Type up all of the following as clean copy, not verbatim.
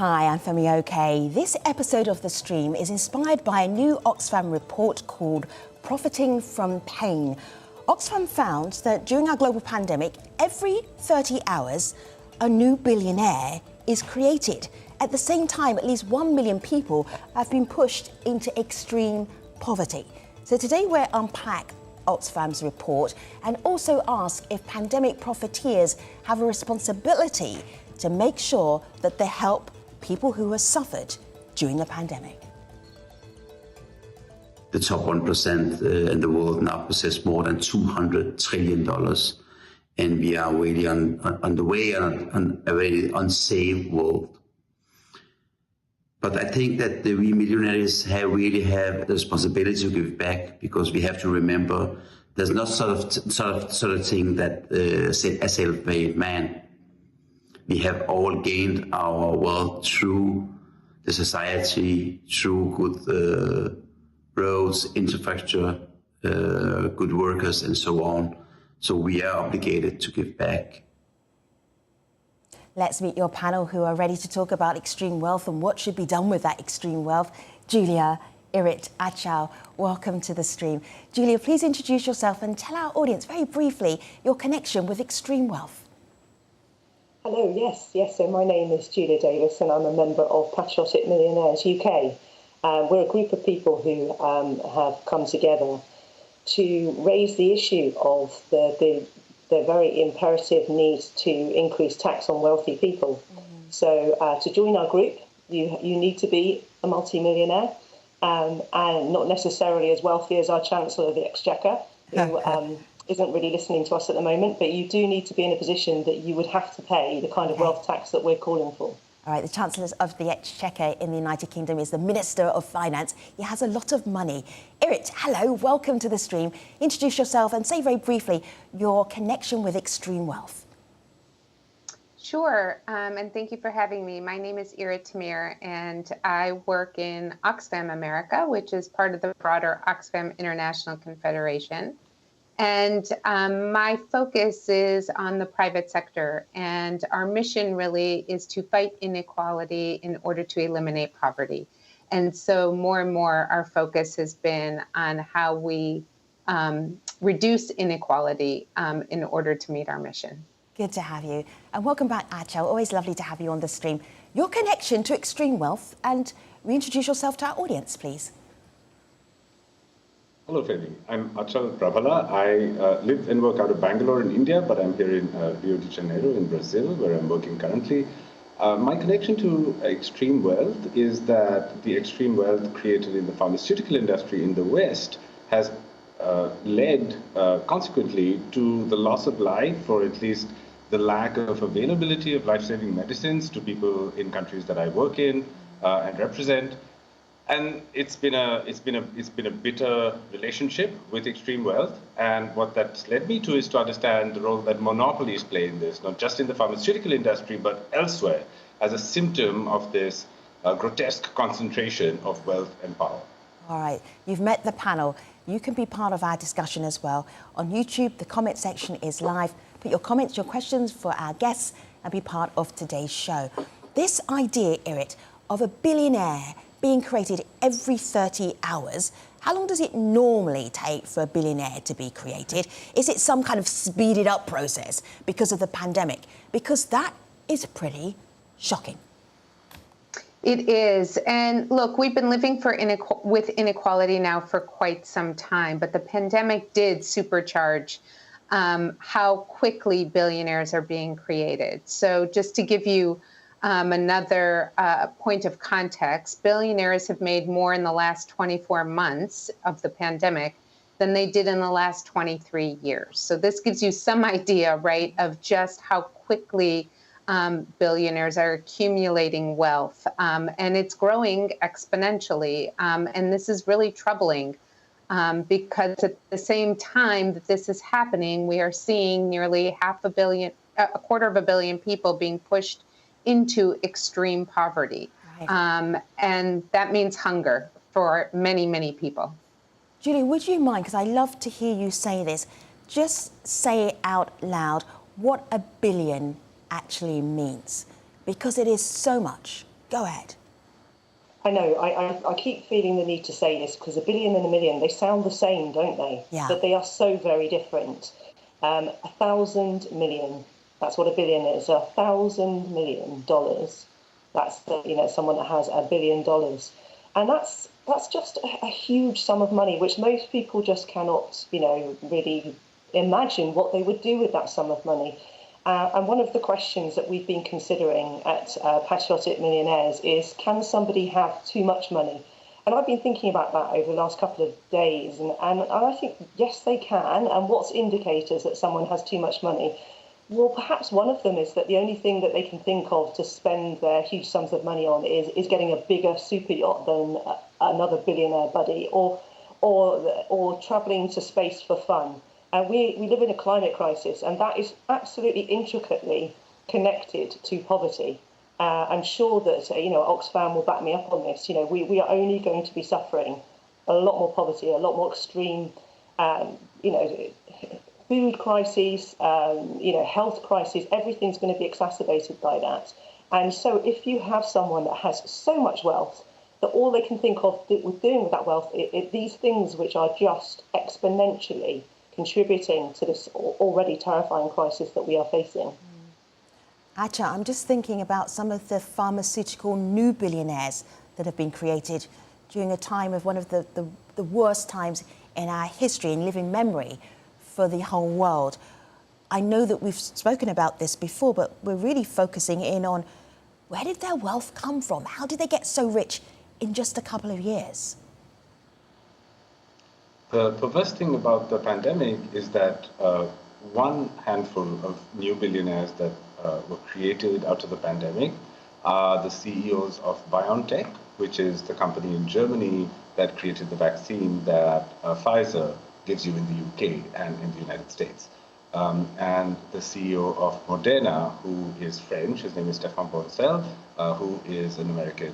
Hi, I'm Femi OK. This episode of The Stream is inspired by a new Oxfam report called Profiting from Pain. Oxfam found that during our global pandemic, every 30 hours, a new billionaire is created. At the same time, at least 1 million people have been pushed into extreme poverty. So today we'll unpack Oxfam's report and also ask if pandemic profiteers have a responsibility to make sure that they help people who have suffered during the pandemic. The top 1% in the world now possess more than $200 trillion. And we are really on the way on a very unsafe world. But I think that we millionaires really have the responsibility to give back, because we have to remember there's not sort of thing that a self-made man. We have all gained our wealth through the society, through good roads, infrastructure, good workers, and so on. So we are obligated to give back. Let's meet your panel who are ready to talk about extreme wealth and what should be done with that extreme wealth. Julia, Irit, Achal, welcome to The Stream. Julia, please introduce yourself and tell our audience very briefly your connection with extreme wealth. Hello, yes. So my name is Julia Davis and I'm a member of Patriotic Millionaires UK. We're a group of people who have come together to raise the issue of the very imperative need to increase tax on wealthy people. So to join our group, you need to be a multi-millionaire and not necessarily as wealthy as our Chancellor of the Exchequer, who isn't really listening to us at the moment, but you do need to be in a position that you would have to pay the kind of wealth tax that we're calling for. All right, the Chancellor of the Exchequer in the United Kingdom is the Minister of Finance. He has a lot of money. Irit, hello, welcome to The Stream. Introduce yourself and say very briefly your connection with extreme wealth. Sure, and thank you for having me. My name is Irit Tamir, and I work in Oxfam America, which is part of the broader Oxfam International Confederation. And my focus is on the private sector, and our mission really is to fight inequality in order to eliminate poverty. And so more and more our focus has been on how we reduce inequality in order to meet our mission. Good to have you. And welcome back, Achal. Always lovely to have you on The Stream. Your connection to extreme wealth, and reintroduce yourself to our audience, please. Hello, Femi. I'm Achal Prabhala. I live and work out of Bangalore in India, but I'm here in Rio de Janeiro in Brazil, where I'm working currently. My connection to extreme wealth is that the extreme wealth created in the pharmaceutical industry in the West has led consequently to the loss of life, or at least the lack of availability of life-saving medicines to people in countries that I work in and represent. And it's been a bitter relationship with extreme wealth. And what that's led me to is to understand the role that monopolies play in this, not just in the pharmaceutical industry, but elsewhere, as a symptom of this grotesque concentration of wealth and power. All right, you've met the panel. You can be part of our discussion as well. On YouTube, the comment section is live. Put your comments, your questions for our guests and be part of today's show. This idea, Irit, of a billionaire being created every 30 hours, how long does it normally take for a billionaire to be created? Is it some kind of speeded up process because of the pandemic? Because that is pretty shocking. It is. And look, we've been living with inequality now for quite some time, but the pandemic did supercharge how quickly billionaires are being created. So just to give you another point of context, billionaires have made more in the last 24 months of the pandemic than they did in the last 23 years. So this gives you some idea, right, of just how quickly billionaires are accumulating wealth, and it's growing exponentially. And this is really troubling because at the same time that this is happening, we are seeing nearly a quarter of a billion people being pushed into extreme poverty. Right. And that means hunger for many, many people. Julie, would you mind, because I love to hear you say this, just say out loud what a billion actually means, because it is so much. Go ahead. I know, I keep feeling the need to say this because a billion and a million, they sound the same, don't they? Yeah. But they are so very different. 1,000 million, that's what a billion is, $1,000 million. That's, someone that has $1 billion. And that's just a huge sum of money, which most people just cannot, really imagine what they would do with that sum of money. And one of the questions that we've been considering at Patriotic Millionaires is, can somebody have too much money? And I've been thinking about that over the last couple of days. And I think, yes, they can. And what's indicators that someone has too much money? Well, perhaps one of them is that the only thing that they can think of to spend their huge sums of money on is getting a bigger super yacht than another billionaire buddy, or travelling to space for fun. And we live in a climate crisis, and that is absolutely intricately connected to poverty. I'm sure that Oxfam will back me up on this. We are only going to be suffering a lot more poverty, a lot more extreme, food crises, health crises. Everything's going to be exacerbated by that. And so, if you have someone that has so much wealth that all they can think of doing with that wealth, these things which are just exponentially contributing to this already terrifying crisis that we are facing. Acha, I'm just thinking about some of the pharmaceutical new billionaires that have been created during a time of one of the worst times in our history, in living memory for the whole world. I know that we've spoken about this before, but we're really focusing in on where did their wealth come from? How did they get so rich in just a couple of years? The perverse thing about the pandemic is that one handful of new billionaires that were created out of the pandemic are the CEOs of BioNTech, which is the company in Germany that created the vaccine that Pfizer gives you in the UK and in the United States. And the CEO of Moderna, who is French, his name is Stéphane Bancel, who is an American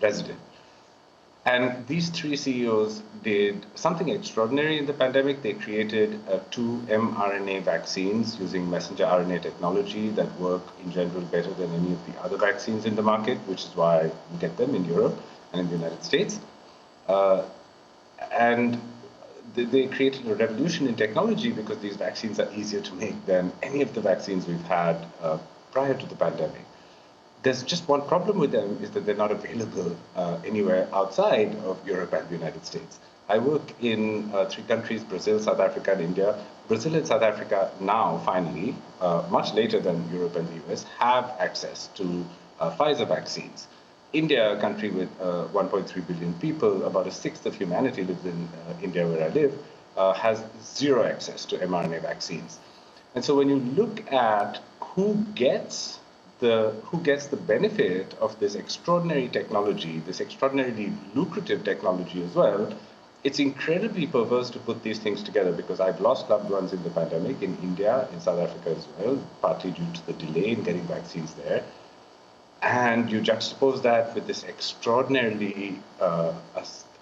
resident. And these three CEOs did something extraordinary in the pandemic. They created 2 mRNA vaccines using messenger RNA technology that work in general better than any of the other vaccines in the market, which is why we get them in Europe and in the United States. And they created a revolution in technology because these vaccines are easier to make than any of the vaccines we've had prior to the pandemic. There's just one problem with them, is that they're not available anywhere outside of Europe and the United States. I work in 3 countries, Brazil, South Africa, and India. Brazil and South Africa now, finally, much later than Europe and the US, have access to Pfizer vaccines. India, a country with 1.3 billion people, about a sixth of humanity lives in India, where I live, has zero access to mRNA vaccines. And so when you look at who gets the benefit of this extraordinary technology, this extraordinarily lucrative technology as well, it's incredibly perverse to put these things together, because I've lost loved ones in the pandemic in India, in South Africa as well, partly due to the delay in getting vaccines there. And you juxtapose that with this extraordinarily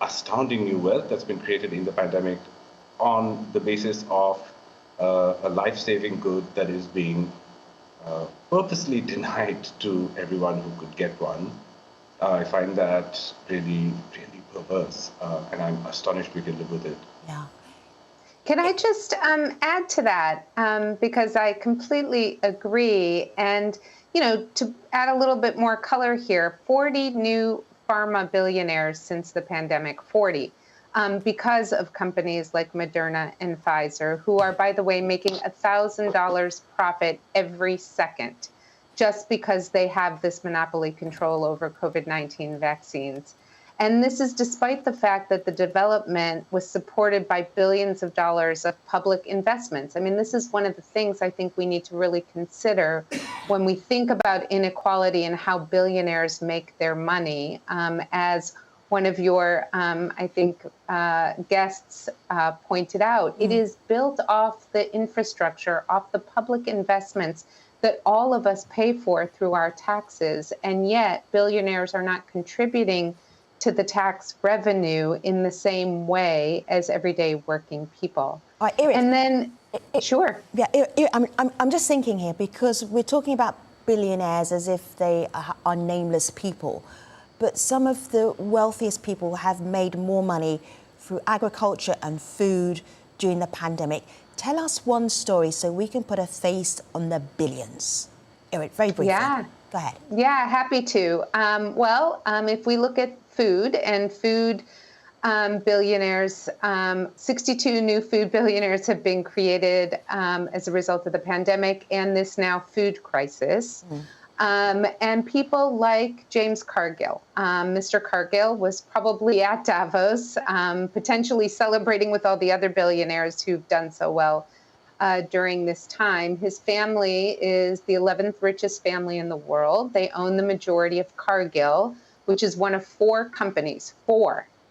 astounding new wealth that's been created in the pandemic on the basis of a life-saving good that is being purposely denied to everyone who could get one. I find that really, really perverse, and I'm astonished we can live with it. Yeah. Can I just add to that, because I completely agree. And, to add a little bit more color here, 40 new pharma billionaires since the pandemic, 40. Because of companies like Moderna and Pfizer, who are, by the way, making $1,000 profit every second, just because they have this monopoly control over COVID-19 vaccines. And this is despite the fact that the development was supported by billions of dollars of public investments. I mean, this is one of the things I think we need to really consider when we think about inequality and how billionaires make their money. As one of your, guests pointed out, it is built off the infrastructure, off the public investments that all of us pay for through our taxes. And yet billionaires are not contributing to the tax revenue in the same way as everyday working people. Iris, and then, sure. Yeah, I'm just thinking here, because we're talking about billionaires as if they are nameless people, but some of the wealthiest people have made more money through agriculture and food during the pandemic. Tell us one story so we can put a face on the billions. Eric, very briefly. Yeah. Go ahead. Yeah, happy to. If we look at food and food billionaires, 62 new food billionaires have been created as a result of the pandemic and this now food crisis. And people like James Cargill. Mr. Cargill was probably at Davos, potentially celebrating with all the other billionaires who've done so well during this time. His family is the 11th richest family in the world. They own the majority of Cargill, which is one of four companies,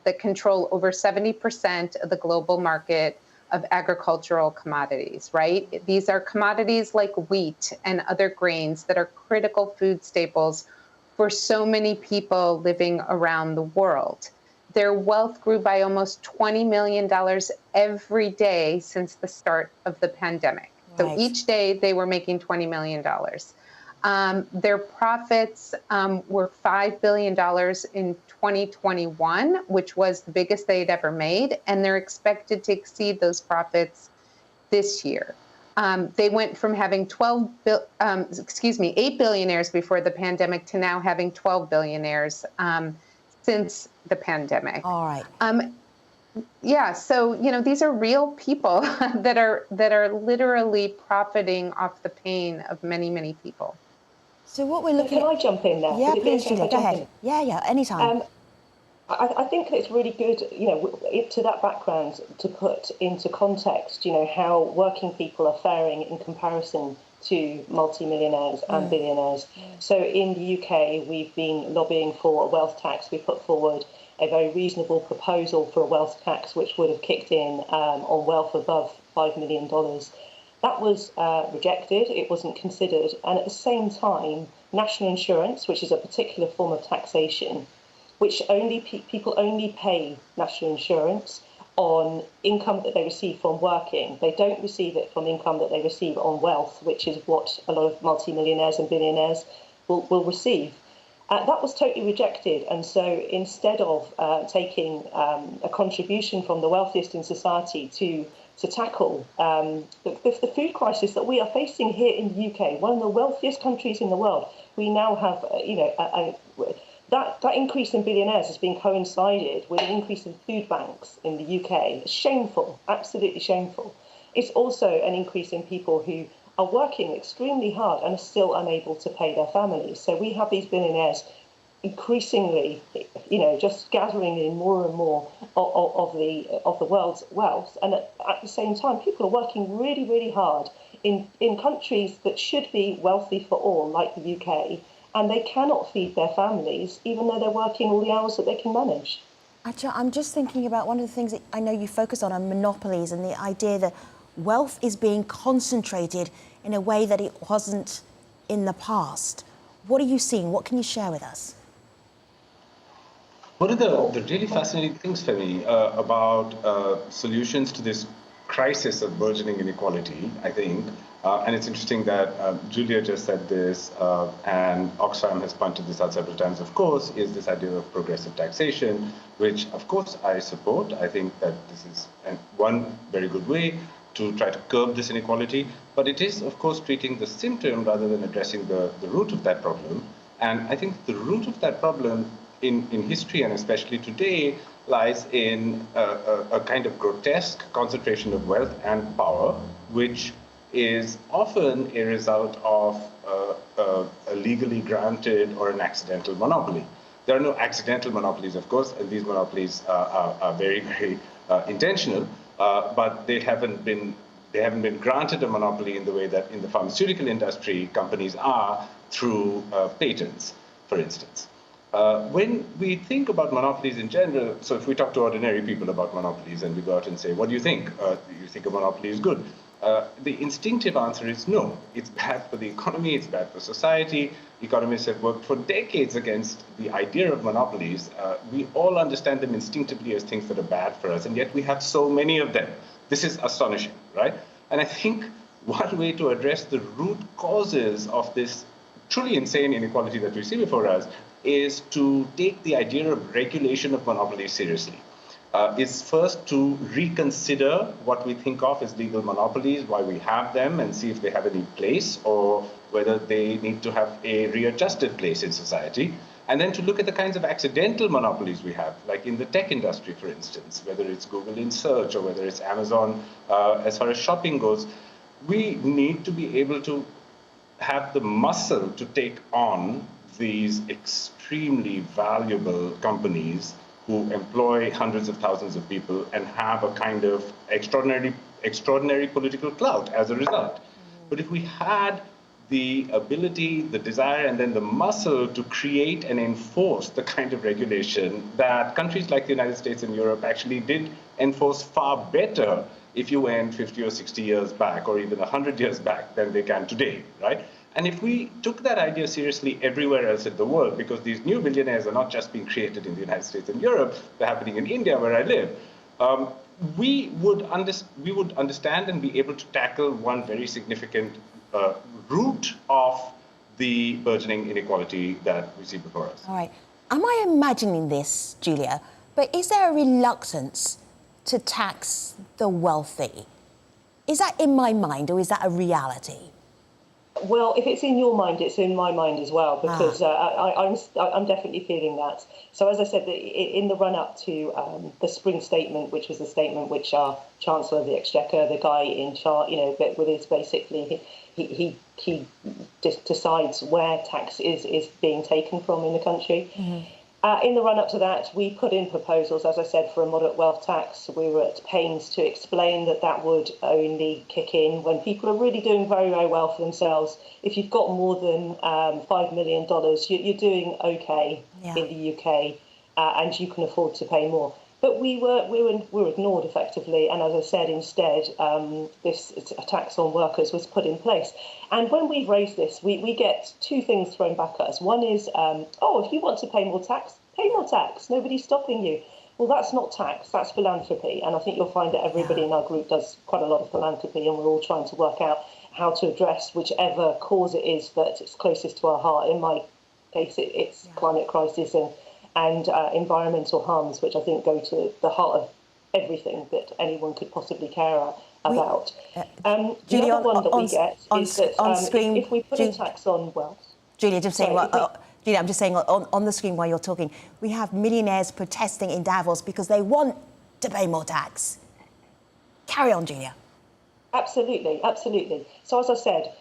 that control over 70% of the global market of agricultural commodities, right? These are commodities like wheat and other grains that are critical food staples for so many people living around the world. Their wealth grew by almost $20 million every day since the start of the pandemic. Right. So each day they were making $20 million. Their profits were $5 billion in 2021, which was the biggest they'd ever made, and they're expected to exceed those profits this year. They went from having 8 billionaires before the pandemic to now having 12 billionaires since the pandemic. All right. Yeah, so these are real people that are literally profiting off the pain of many, many people. So what we're looking Can I jump in there? Yeah, Would it be please, okay if Julia, I go jump ahead. in? Yeah, anytime. I think it's really good, to that background, to put into context, how working people are faring in comparison to multimillionaires and billionaires. So in the UK, we've been lobbying for a wealth tax. We put forward a very reasonable proposal for a wealth tax, which would have kicked in on wealth above $5 million. That was rejected. It wasn't considered. And at the same time, national insurance, which is a particular form of taxation, which people only pay national insurance on income that they receive from working. They don't receive it from income that they receive on wealth, which is what a lot of multimillionaires and billionaires will receive. That was totally rejected. And so instead of taking a contribution from the wealthiest in society to tackle the food crisis that we are facing here in the UK, one of the wealthiest countries in the world, we now have, that increase in billionaires has been coincided with an increase in food banks in the UK. It's shameful, absolutely shameful. It's also an increase in people who are working extremely hard and are still unable to pay their families. So we have these billionaires increasingly, just gathering in more and more of the world's wealth. And at the same time, people are working really, really hard in countries that should be wealthy for all, like the UK, and they cannot feed their families, even though they're working all the hours that they can manage. Actually, I'm just thinking about one of the things that I know you focus on are monopolies and the idea that wealth is being concentrated in a way that it wasn't in the past. What are you seeing? What can you share with us? One of the really fascinating things for me about solutions to this crisis of burgeoning inequality, I think, and it's interesting that Julia just said this, and Oxfam has pointed this out several times, of course, is this idea of progressive taxation, which, of course, I support. I think that this is one very good way to try to curb this inequality, but it is, of course, treating the symptom rather than addressing the root of that problem. And I think the root of that problem in history, and especially today, lies in a kind of grotesque concentration of wealth and power, which is often a result of a legally granted or an accidental monopoly. There are no accidental monopolies, of course, and these monopolies are very, very intentional, but they haven't been granted a monopoly in the way that in the pharmaceutical industry companies are through patents, for instance. When we think about monopolies in general, so if we talk to ordinary people about monopolies and we go out and say, what do you think? Do you think a monopoly is good? The instinctive answer is no. It's bad for the economy, it's bad for society. Economists have worked for decades against the idea of monopolies. We all understand them instinctively as things that are bad for us, and yet we have so many of them. This is astonishing, right? And I think one way to address the root causes of this truly insane inequality that we see before us is to take the idea of regulation of monopolies seriously. Is first to reconsider what we think of as legal monopolies, why we have them, and see if they have any place or whether they need to have a readjusted place in society. And then to look at the kinds of accidental monopolies we have, like in the tech industry, for instance, whether it's Google in search or whether it's Amazon as far as shopping goes. We need to be able to have the muscle to take on these extremely valuable companies who employ hundreds of thousands of people and have a kind of extraordinary political clout as a result. But if we had the ability, the desire, and then the muscle to create and enforce the kind of regulation that countries like the United States and Europe actually did enforce far better if you went 50 or 60 years back or even 100 years back than they can today, right? And if we took that idea seriously everywhere else in the world, because these new billionaires are not just being created in the United States and Europe, they're happening in India, where I live, we would understand and be able to tackle one very significant root of the burgeoning inequality that we see before us. All right. Am I imagining this, Julia? But is there a reluctance to tax the wealthy? Is that in my mind, or is that a reality? Well, if it's in your mind, it's in my mind as well, because I'm definitely feeling that. So as I said, in the run-up to the spring statement, which was the statement which our Chancellor of the Exchequer, the guy in charge, with his basically, he decides where tax is being taken from in the country. Mm-hmm. In the run-up to that, we put in proposals, as I said, for a moderate wealth tax. We were at pains to explain that would only kick in when people are really doing very, very well for themselves. If you've got more than $5 million, you're doing okay in the UK, and you can afford to pay more. But we were ignored effectively, and as I said, instead, this tax on workers was put in place. And when we've raised this, we get two things thrown back at us. One is, if you want to pay more tax, pay more tax. Nobody's stopping you. Well, that's not tax, that's philanthropy. And I think you'll find that everybody in our group does quite a lot of philanthropy, and we're all trying to work out how to address whichever cause it is that is closest to our heart. In my case, it's climate crisis and environmental harms, which I think go to the heart of everything that anyone could possibly care about. Julie, the other one that we get is that if we put a tax on wealth... Julie, just saying, Julie, I'm just saying on the screen while you're talking, we have millionaires protesting in Davos because they want to pay more tax. Carry on, Julia. Absolutely, absolutely. So as I said,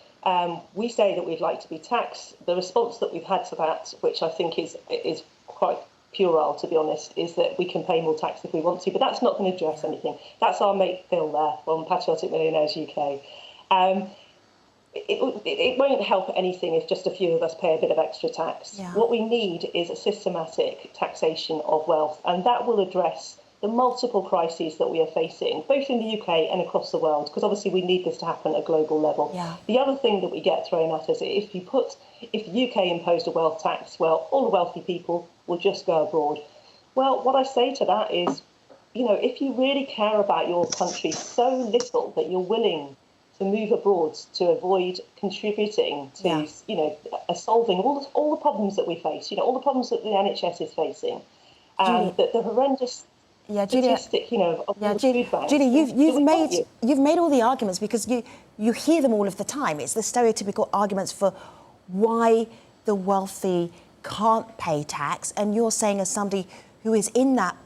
we say that we'd like to be taxed. The response that we've had to that, which I think is quite puerile, to be honest, is that we can pay more tax if we want to, but that's not going to address anything. That's our mate Phil there from Patriotic Millionaires UK. It won't help anything if just a few of us pay a bit of extra tax. Yeah. What we need is a systematic taxation of wealth, and that will address the multiple crises that we are facing, both in the UK and across the world, because obviously we need this to happen at a global level. Yeah. The other thing that we get thrown at us, if the UK imposed a wealth tax, well, all the wealthy people will just go abroad. Well, what I say to that is, if you really care about your country so little that you're willing to move abroad to avoid contributing to, solving all the problems that we face, all the problems that the NHS is facing, the horrendous statistic, of food banks. Julie, you've made all the arguments because you hear them all of the time. It's the stereotypical arguments for why the wealthy can't pay tax, and you're saying, as somebody who is in that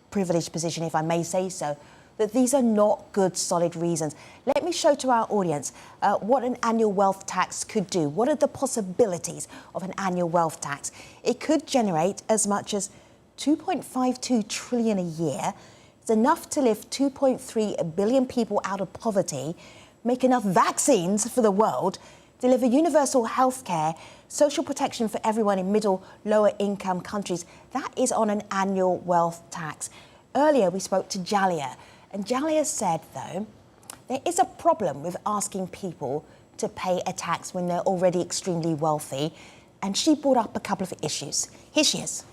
privileged position, if I may say so, that these are not good, solid reasons. Let me show to our audience what an annual wealth tax could do. What are the possibilities of an annual wealth tax? It could generate as much as 2.52 trillion a year. It's enough to lift 2.3 billion people out of poverty, make enough vaccines for the world, deliver universal health care, social protection for everyone in middle, lower income countries. That is on an annual wealth tax. Earlier, we spoke to Jalia, and Jalia said, though, there is a problem with asking people to pay a tax when they're already extremely wealthy, and she brought up a couple of issues. Here she is.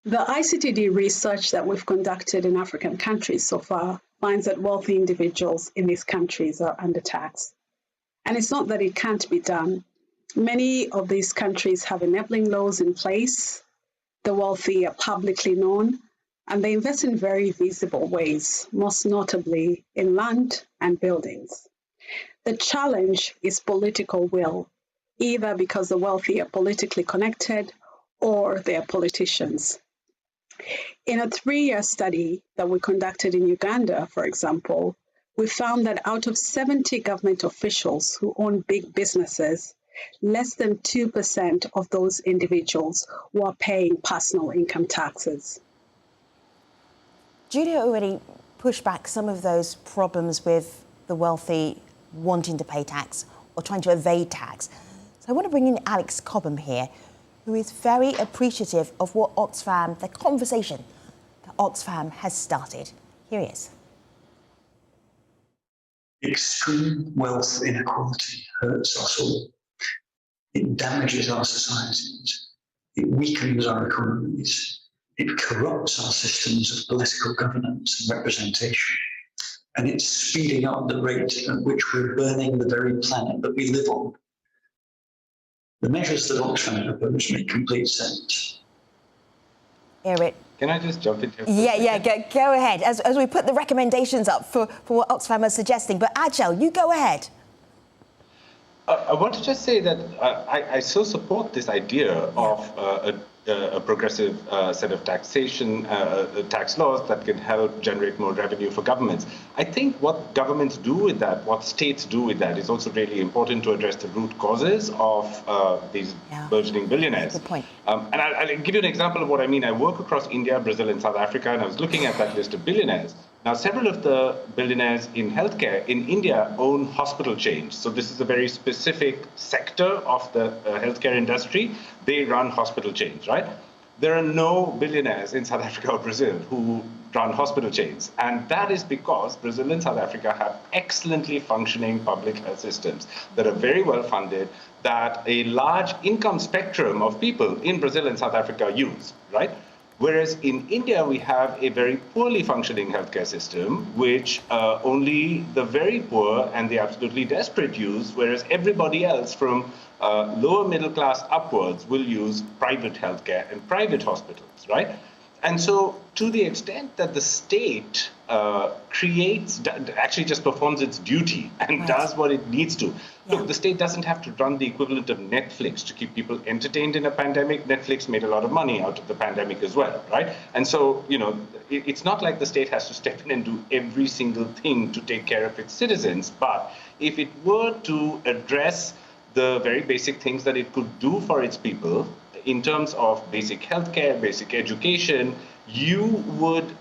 The ICTD research that we've conducted in African countries so far finds that wealthy individuals in these countries are undertaxed. And it's not that it can't be done. Many of these countries have enabling laws in place. The wealthy are publicly known, and they invest in very visible ways, most notably in land and buildings. The challenge is political will, either because the wealthy are politically connected or they are politicians. In a 3-year study that we conducted in Uganda, for example, we found that out of 70 government officials who own big businesses, less than 2% of those individuals were paying personal income taxes. Julia already pushed back some of those problems with the wealthy wanting to pay tax or trying to evade tax. So I want to bring in Alex Cobham here, who is very appreciative of what Oxfam, the conversation that Oxfam has started. Here he is. Extreme wealth inequality hurts us all. It damages our societies. It weakens our economies. It corrupts our systems of political governance and representation. And it's speeding up the rate at which we're burning the very planet that we live on. The measures that Oxfam propose make complete sense. Eric. Can I just jump in here? Go ahead. As we put the recommendations up for what Oxfam are suggesting. But Ajal, you go ahead. I want to just say that I so support this idea of a progressive set of taxation, tax laws that can help generate more revenue for governments. I think what governments do with that, what states do with that, is also really important to address the root causes of these burgeoning billionaires. Good point. And I'll give you an example of what I mean. I work across India, Brazil, and South Africa, and I was looking at that list of billionaires. Now, several of the billionaires in healthcare in India own hospital chains. So this is a very specific sector of the healthcare industry. They run hospital chains, right? There are no billionaires in South Africa or Brazil who run hospital chains. And that is because Brazil and South Africa have excellently functioning public health systems that are very well funded, that a large income spectrum of people in Brazil and South Africa use, right? Whereas in India, we have a very poorly functioning healthcare system, which only the very poor and the absolutely desperate use, whereas everybody else from lower middle class upwards will use private healthcare and private hospitals, right? And so to the extent that the state actually just performs its duty and does what it needs to. Look, the state doesn't have to run the equivalent of Netflix to keep people entertained in a pandemic. Netflix made a lot of money out of the pandemic as well, right? And so, it's not like the state has to step in and do every single thing to take care of its citizens. But if it were to address the very basic things that it could do for its people in terms of basic healthcare, basic education, you would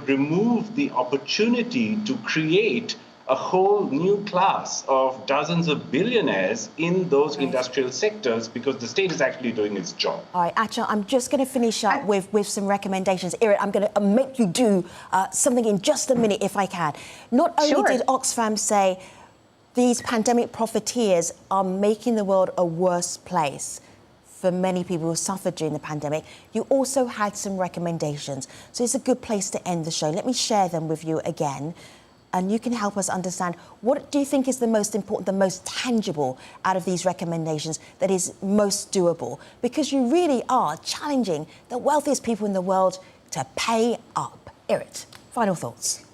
remove the opportunity to create a whole new class of dozens of billionaires in those industrial sectors because the state is actually doing its job. All right, Achal, I'm just going to finish up with some recommendations. Irit, I'm going to make you do something in just a minute if I can. Not only did Oxfam say these pandemic profiteers are making the world a worse place for many people who suffered during the pandemic, you also had some recommendations. So it's a good place to end the show. Let me share them with you again. And you can help us understand, what do you think is the most important, the most tangible out of these recommendations that is most doable? Because you really are challenging the wealthiest people in the world to pay up. Irit, final thoughts.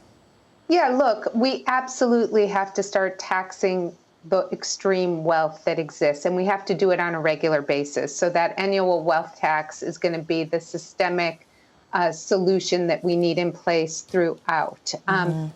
Yeah, look, we absolutely have to start taxing the extreme wealth that exists, and we have to do it on a regular basis. So that annual wealth tax is going to be the systemic solution that we need in place throughout.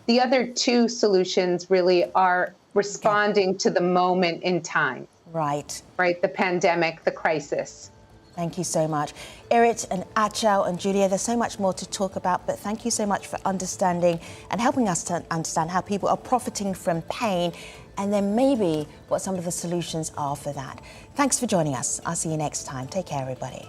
The other two solutions really are responding to the moment in time. Right, the pandemic, the crisis. Thank you so much. Irit and Achal and Julia, there's so much more to talk about, but thank you so much for understanding and helping us to understand how people are profiting from pain and then maybe what some of the solutions are for that. Thanks for joining us. I'll see you next time. Take care, everybody.